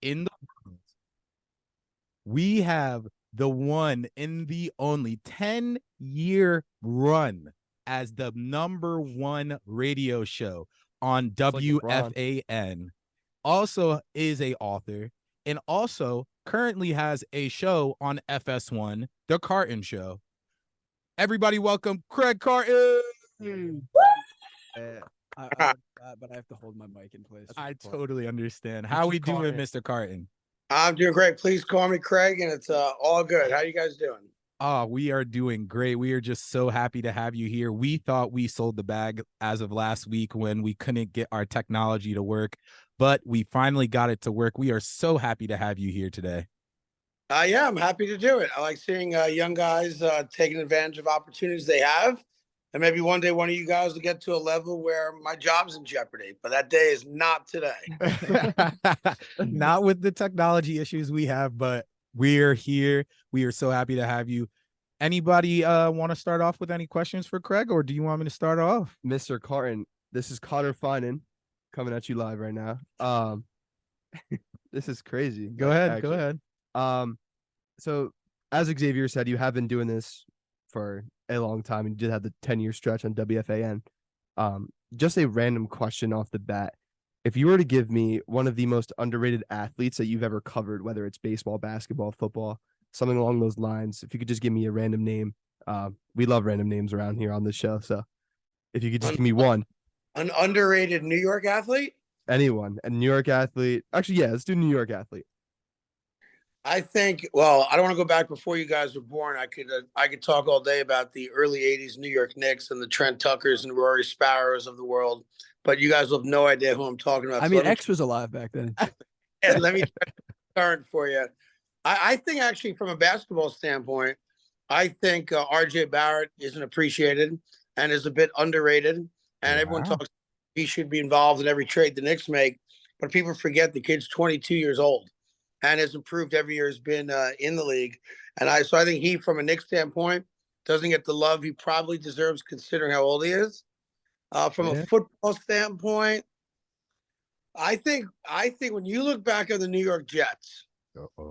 in the world, we have the one and the only 10-year run as the #1 radio show on WFAN. Also is a author and also currently has a show on FS1, The Carton Show. Everybody welcome Craig Carton. But I have to hold my mic in place. I totally understand. How we doing, Mr. Carton? I'm doing great. Please call me Craig, and it's all good. How you guys doing? Oh, we are doing great. We are just so happy to have you here. We thought we sold the bag as of last week when we couldn't get our technology to work, but we finally got it to work. We are so happy to have you here today. Yeah, I'm happy to do it. I like seeing young guys taking advantage of opportunities they have. And maybe one day one of you guys will get to a level where my job's in jeopardy. But that day is not today. Not with the technology issues we have, but we're here. We are so happy to have you. Anybody want to start off with any questions for Craig, or do you want me to start off? Mr. Carton, this is Connor Finan coming at you live right now. This is crazy. Go ahead. Go ahead. So as Xavier said, you have been doing this for a long time, and you did have the 10-year stretch on WFAN. Just a random question off the bat. If you were to give me one of the most underrated athletes that you've ever covered, whether it's baseball, basketball, football, something along those lines, if you could just give me a random name. We love random names around here on the show. So if you could just give me one. An underrated New York athlete? Anyone. A New York athlete. Actually, yeah, let's do New York athlete. I think, well, I don't want to go back before you guys were born. I could talk all day about the early 80s New York Knicks and the Trent Tuckers and Rory Sparrows of the world, but you guys will have no idea who I'm talking about. I mean, X was alive back then. Yeah, let me current for you. I think actually from a basketball standpoint, I think RJ Barrett isn't appreciated and is a bit underrated. And everyone talks he should be involved in every trade the Knicks make, but people forget the kid's 22 years old and has improved every year, has been in the league. And I think he, from a Knicks standpoint, doesn't get the love he probably deserves considering how old he is. From a football standpoint, I think when you look back at the New York Jets,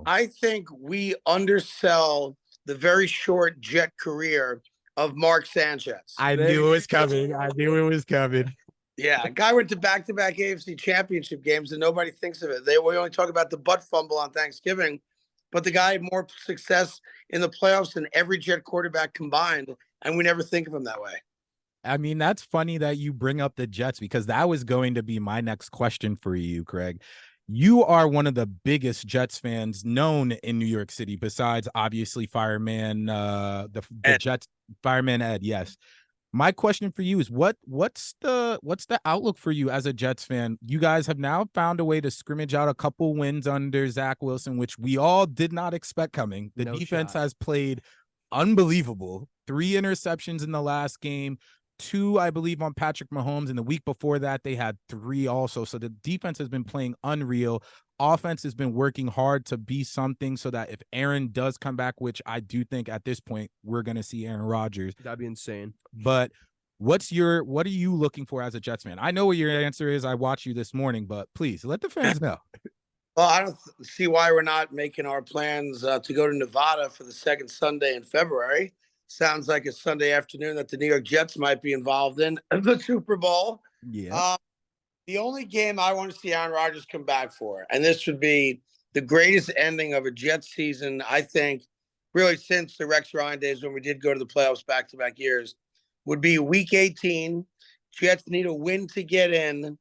I think we undersell the very short Jet career of Mark Sanchez. I knew it was coming. Yeah, a guy went to back-to-back AFC championship games and nobody thinks of it. We only talk about the butt fumble on Thanksgiving, but the guy had more success in the playoffs than every Jet quarterback combined, and we never think of him that way. I mean, that's funny that you bring up the Jets because that was going to be my next question for you, Craig. You are one of the biggest Jets fans known in New York City, besides obviously Fireman, the Jets, Fireman Ed. Yes. My question for you is what's the outlook for you as a Jets fan? You guys have now found a way to scrimmage out a couple wins under Zach Wilson, which we all did not expect coming. The defense has played unbelievable. 3 interceptions in the last game, 2, I believe, on Patrick Mahomes. And the week before that, they had 3 also. So the defense has been playing unreal. Offense has been working hard to be something so that if Aaron does come back, which I do think at this point we're going to see Aaron Rodgers. That'd be insane. But what are you looking for as a Jets fan? I know what your answer is. I watched you this morning, but please let the fans know. Well, I don't see why we're not making our plans to go to Nevada for the second Sunday in February. Sounds like a Sunday afternoon that the New York Jets might be involved in the Super Bowl. Yeah. The only game I want to see Aaron Rodgers come back for, and this would be the greatest ending of a Jets season, I think, really since the Rex Ryan days when we did go to the playoffs back-to-back years, would be Week 18. Jets need a win to get in,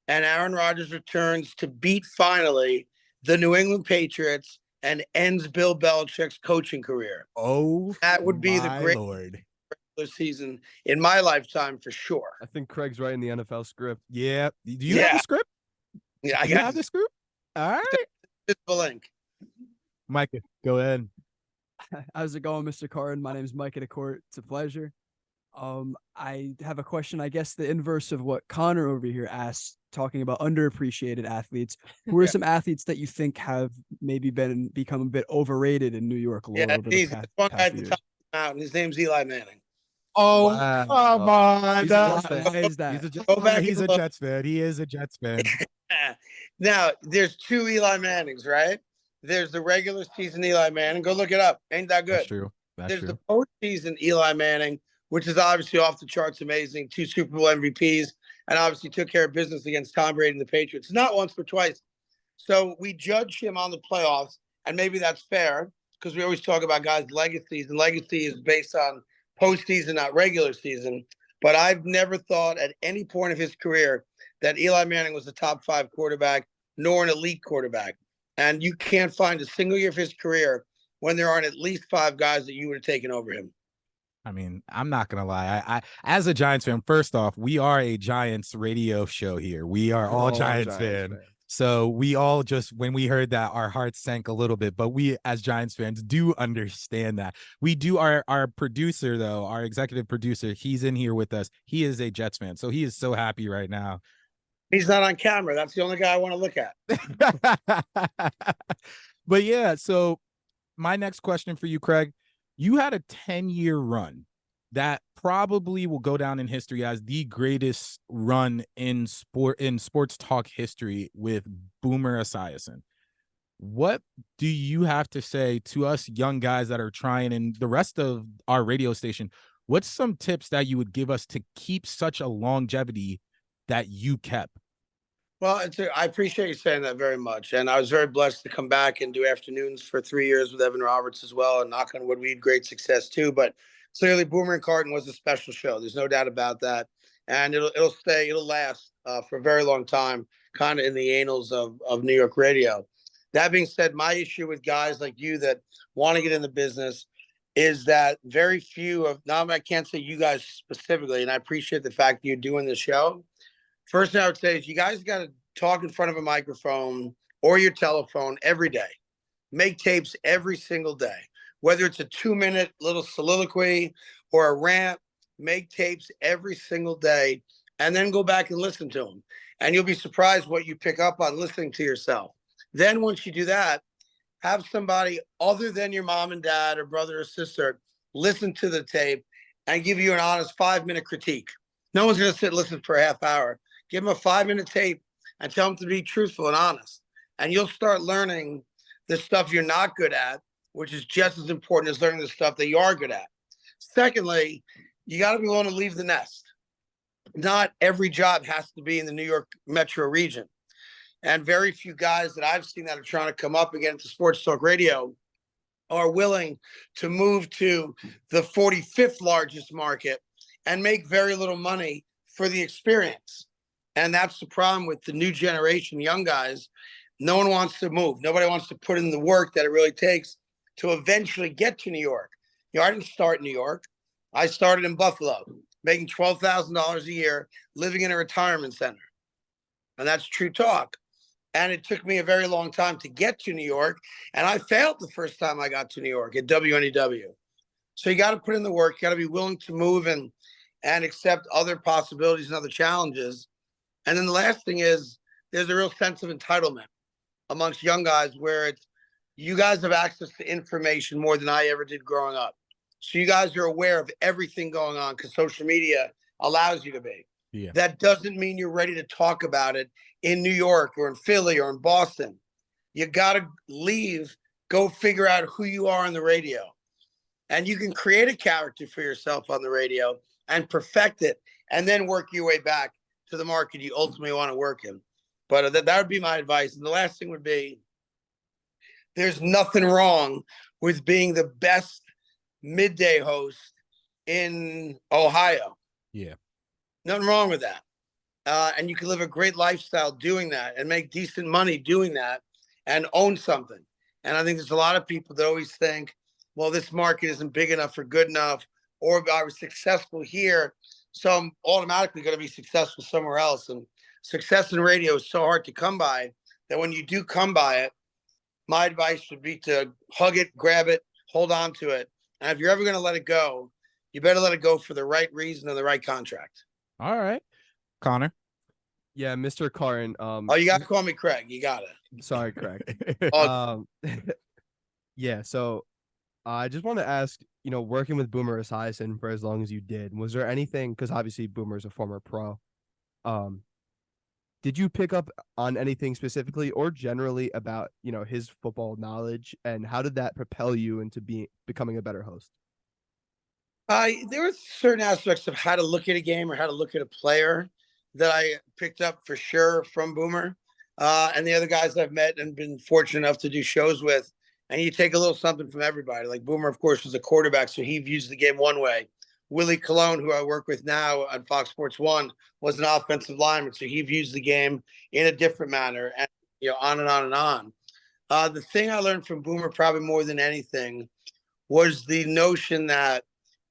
and Aaron Rodgers returns to beat finally the New England Patriots and ends Bill Belichick's coaching career. Oh, that would be the great Lord. Season in my lifetime for sure. I think Craig's writing the NFL script. Yeah. Do you have the script? Yeah, I have the script. All right. It's the link. Micah, go ahead. How's it going, Mr. Carton? My name is Micah DeCourt. It's a pleasure. I have a question, I guess the inverse of what Connor over here asked, talking about underappreciated athletes. Who are some athletes that you think have maybe become a bit overrated in New York lore over the past one guy at few the years? top of the mountain. His name's Eli Manning. Oh, Wow. come on. He's a Jets Why, fan. why is that? He's a Jets Go fan. back He's and a look. Jets fan. He is a Jets fan. Now, there's 2 Eli Mannings, right? There's the regular season Eli Manning. Go look it up. Ain't that That's good? true. That's There's true. the postseason Eli Manning, which is obviously off the charts amazing. 2 Super Bowl MVPs, and obviously took care of business against Tom Brady and the Patriots. Not once, but twice. So we judge him on the playoffs, and maybe that's fair because we always talk about guys' legacies, and legacy is based on postseason, not regular season. But I've never thought at any point of his career that Eli Manning was a top 5 quarterback, nor an elite quarterback. And you can't find a single year of his career when there aren't at least 5 guys that you would have taken over him. I mean, I'm not gonna lie. I as a Giants fan, first off, we are a Giants radio show here. We are all Giants fans. So we all just, when we heard that, our hearts sank a little bit, but we as Giants fans do understand that. We do. Our producer, though, our executive producer, he's in here with us. He is a Jets fan. So he is so happy right now. He's not on camera. That's the only guy I want to look at. But yeah, so my next question for you, Craig, you had a 10-year run that probably will go down in history as the greatest run in sports talk history with Boomer Esiason. What do you have to say to us young guys that are trying, and the rest of our radio station? What's some tips that you would give us to keep such a longevity that you kept? Well, I appreciate you saying that very much. And I was very blessed to come back and do afternoons for 3 years with Evan Roberts as well. And knock on wood, we had great success too. But clearly, Boomer and Carton was a special show. There's no doubt about that. And it'll last for a very long time, kind of in the annals of New York radio. That being said, my issue with guys like you that want to get in the business is that very few of, now I can't say you guys specifically, and I appreciate the fact that you're doing the show. First thing I would say is you guys got to talk in front of a microphone or your telephone every day. Make tapes every single day, whether it's a 2-minute little soliloquy or a rant. Make tapes every single day and then go back and listen to them. And you'll be surprised what you pick up on listening to yourself. Then once you do that, have somebody other than your mom and dad or brother or sister listen to the tape and give you an honest 5-minute critique. No one's going to sit and listen for a half hour. Give them a 5-minute tape and tell them to be truthful and honest. And you'll start learning the stuff you're not good at, which is just as important as learning the stuff that you are good at. Secondly, you got to be willing to leave the nest. Not every job has to be in the New York metro region. And very few guys that I've seen that are trying to come up and get into sports talk radio are willing to move to the 45th largest market and make very little money for the experience. And that's the problem with the new generation, young guys. No one wants to move. Nobody wants to put in the work that it really takes to eventually get to New York. I didn't start in New York. I started in Buffalo, making $12,000 a year, living in a retirement center. And that's true talk. And it took me a very long time to get to New York. And I failed the first time I got to New York at WNEW. So you got to put in the work. You got to be willing to move and accept other possibilities and other challenges. And then the last thing is there's a real sense of entitlement amongst young guys where it's, you guys have access to information more than I ever did growing up. So you guys are aware of everything going on because social media allows you to be. Yeah. That doesn't mean you're ready to talk about it in New York or in Philly or in Boston. You got to leave, go figure out who you are on the radio. And you can create a character for yourself on the radio and perfect it and then work your way back to the market you ultimately want to work in. But that would be my advice. And the last thing would be, there's nothing wrong with being the best midday host in Ohio. Yeah. Nothing wrong with that. And you can live a great lifestyle doing that and make decent money doing that and own something. And I think there's a lot of people that always think, well, this market isn't big enough or good enough, or I was successful here, so I'm automatically going to be successful somewhere else. And success in radio is so hard to come by that when you do come by it, my advice would be to hug it, grab it, hold on to it. And if you're ever going to let it go, you better let it go for the right reason and the right contract. All right. Connor. Yeah, Mr. Carton. Oh, you got to call me Craig. You got it. Sorry, Craig. Oh, Yeah, so I just want to ask, working with Boomer Esiason for as long as you did, was there anything, because obviously Boomer is a former pro, um, did you pick up on anything specifically or generally about, his football knowledge, and how did that propel you into becoming a better host? There were certain aspects of how to look at a game or how to look at a player that I picked up for sure from Boomer, and the other guys I've met and been fortunate enough to do shows with. And you take a little something from everybody. Like Boomer, of course, was a quarterback, so he views the game one way. Willie Colon, who I work with now on Fox Sports One, was an offensive lineman, so he views the game in a different manner, and on and on and on. The thing I learned from Boomer, probably more than anything, was the notion that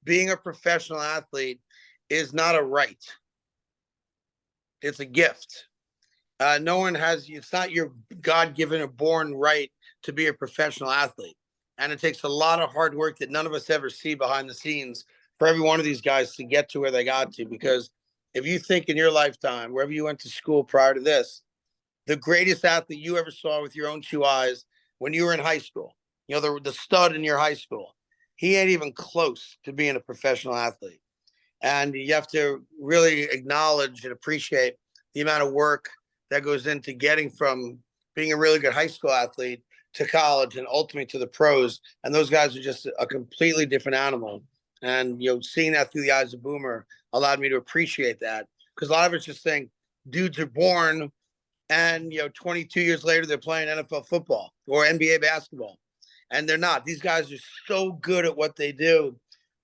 being a professional athlete is not a right; it's a gift. No one has. It's not your God-given or born right to be a professional athlete, and it takes a lot of hard work that none of us ever see behind the scenes for every one of these guys to get to where they got to. Because if you think in your lifetime, wherever you went to school prior to this, the greatest athlete you ever saw with your own two eyes when you were in high school, the stud in your high school, he ain't even close to being a professional athlete. And you have to really acknowledge and appreciate the amount of work that goes into getting from being a really good high school athlete to college and ultimately to the pros. And those guys are just a completely different animal. And, seeing that through the eyes of Boomer allowed me to appreciate that, because a lot of us just think dudes are born and, 22 years later, they're playing NFL football or NBA basketball. And they're not. These guys are so good at what they do.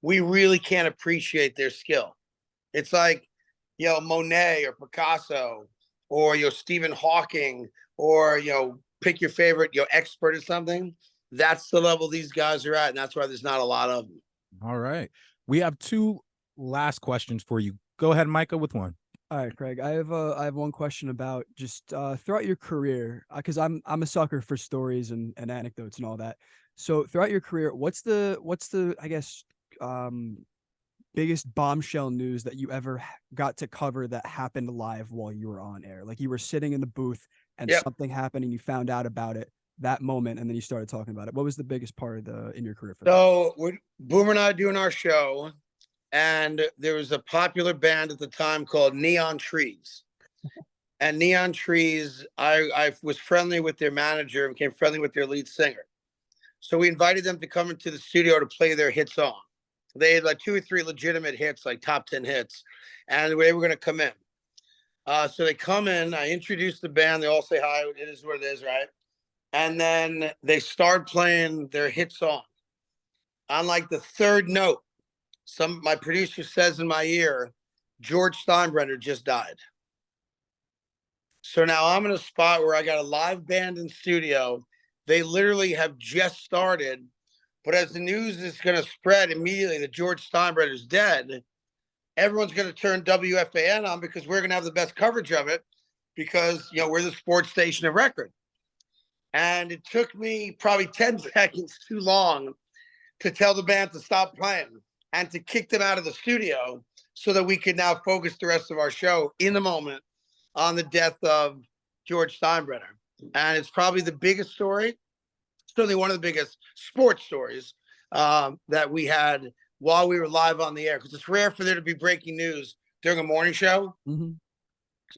We really can't appreciate their skill. It's like, Monet or Picasso or, Stephen Hawking or, pick your favorite, expert or something. That's the level these guys are at. And that's why there's not a lot of them. All right. We have two last questions for you. Go ahead, Micah, with one. All right, Craig. I have one question about just throughout your career, because I'm a sucker for stories and anecdotes and all that. So throughout your career, what's the I guess biggest bombshell news that you ever got to cover that happened live while you were on air? Like you were sitting in the booth and something happened and you found out about it that moment and then you started talking about it. What was the biggest part of in your career for that? So Boomer and I doing our show, and there was a popular band at the time called Neon Trees. And Neon Trees, I was friendly with their manager and became friendly with their lead singer. So we invited them to come into the studio to play their hit song. They had like 2 or 3 legitimate hits, like top 10 hits, and they were going to come in. So they come in, I introduce the band, they all say hi, it is what it is, right? And then they start playing their hit song. On like the third note, my producer says in my ear, George Steinbrenner just died. So now I'm in a spot where I got a live band in studio. They literally have just started, but as the news is going to spread immediately that George Steinbrenner is dead, everyone's going to turn WFAN on because we're going to have the best coverage of it because, we're the sports station of record. And it took me probably 10 seconds too long to tell the band to stop playing and to kick them out of the studio so that we could now focus the rest of our show in the moment on the death of George Steinbrenner. And it's probably the biggest story, certainly one of the biggest sports stories that we had while we were live on the air, because it's rare for there to be breaking news during a morning show. Mm-hmm.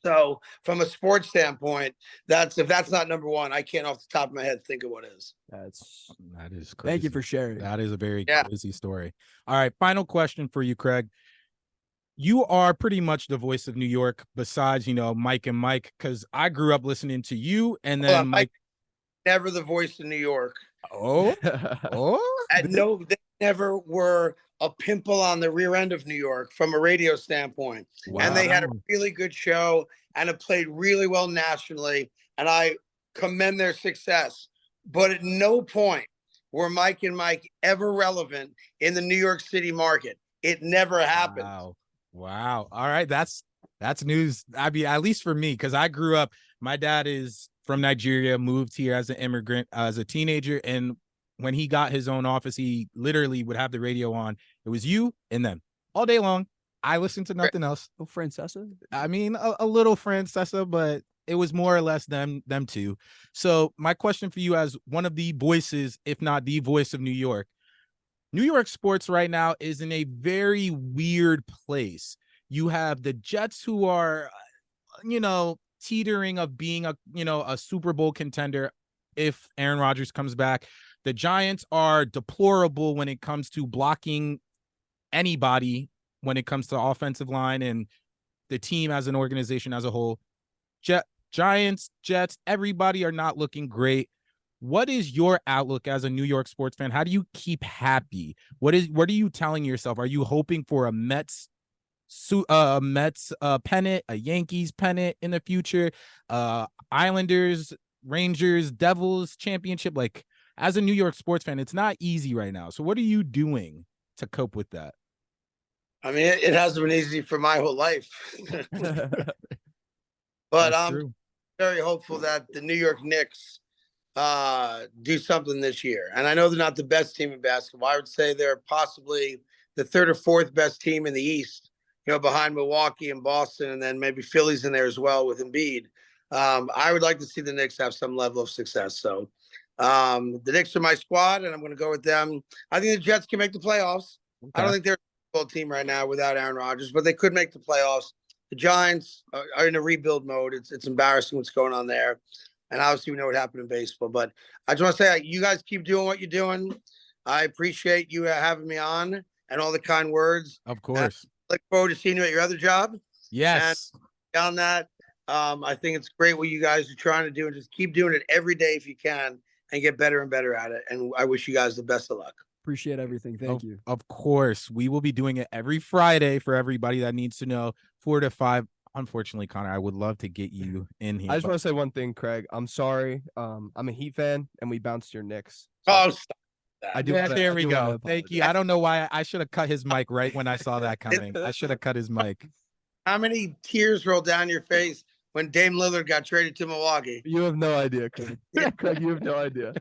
So from a sports standpoint, if that's not number one, I can't off the top of my head think of what is. That is crazy. Thank you for sharing. That is a very crazy story. All right, final question for you, Craig. You are pretty much the voice of New York besides, Mike and Mike, because I grew up listening to you and then Mike. Never the voice of New York. Oh. And no, they never were a pimple on the rear end of New York from a radio standpoint. Wow. And they had a really good show and it played really well nationally. And I commend their success. But at no point were Mike and Mike ever relevant in the New York City market. It never happened. Wow. All right. That's news. I mean, at least for me, because I grew up, my dad is from Nigeria, moved here as an immigrant, as a teenager. And when he got his own office, he literally would have the radio on. It was you and them all day long. I listened to nothing else. Oh, Francesa? I mean, a little Francesa, but it was more or less them two. So my question for you as one of the voices, if not the voice of New York, New York sports right now is in a very weird place. You have the Jets who are, teetering of being a Super Bowl contender if Aaron Rodgers comes back. The Giants are deplorable when it comes to blocking anybody when it comes to offensive line and the team as an organization as a whole. Giants, Jets, everybody are not looking great. What is your outlook as a New York sports fan? How do you keep happy? What are you telling yourself? Are you hoping for a Mets pennant, a Yankees pennant in the future, Islanders, Rangers, Devils championship? Like, as a New York sports fan, it's not easy right now. So what are you doing to cope with that? I mean, it hasn't been easy for my whole life. But I'm true. very hopeful that the New York Knicks do something this year. And I know they're not the best team in basketball. I would say they're possibly the third or fourth best team in the East, behind Milwaukee and Boston, and then maybe Philly's in there as well with Embiid. I would like to see the Knicks have some level of success. So the Knicks are my squad, and I'm going to go with them. I think the Jets can make the playoffs. Okay. I don't think they're a football team right now without Aaron Rodgers, but they could make the playoffs. The Giants are in a rebuild mode. It's embarrassing what's going on there. And obviously we know what happened in baseball. But I just want to say, you guys keep doing what you're doing. I appreciate you having me on and all the kind words. Of course. I look forward to seeing you at your other job. Yes. And beyond that, I think it's great what you guys are trying to do. And just keep doing it every day if you can and get better and better at it. And I wish you guys the best of luck. Appreciate everything. Thank you. Of course. We will be doing it every Friday for everybody that needs to know. 4 to 5. Unfortunately, Connor, I would love to get you in here. I just want to say one thing, Craig. I'm sorry. I'm a Heat fan, and we bounced your Knicks. So stop that. I do. Yeah, there we go. Thank you. I don't know why I should have cut his mic right when I saw that coming. I should have cut his mic. How many tears rolled down your face when Dame Lillard got traded to Milwaukee? You have no idea, Craig. Craig, you have no idea.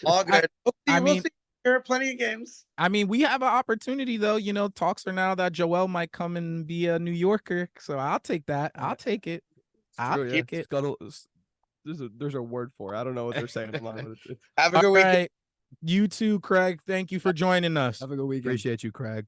All good. We'll see. There are plenty of games. I mean, we have an opportunity, though. Talks are now that Joel might come and be a New Yorker. So I'll take that. I'll take it. I'll take it. There's a word for it. I don't know what they're saying. Have a good weekend. Right. You too, Craig. Thank you for joining us. Have a good weekend. Appreciate you, Craig.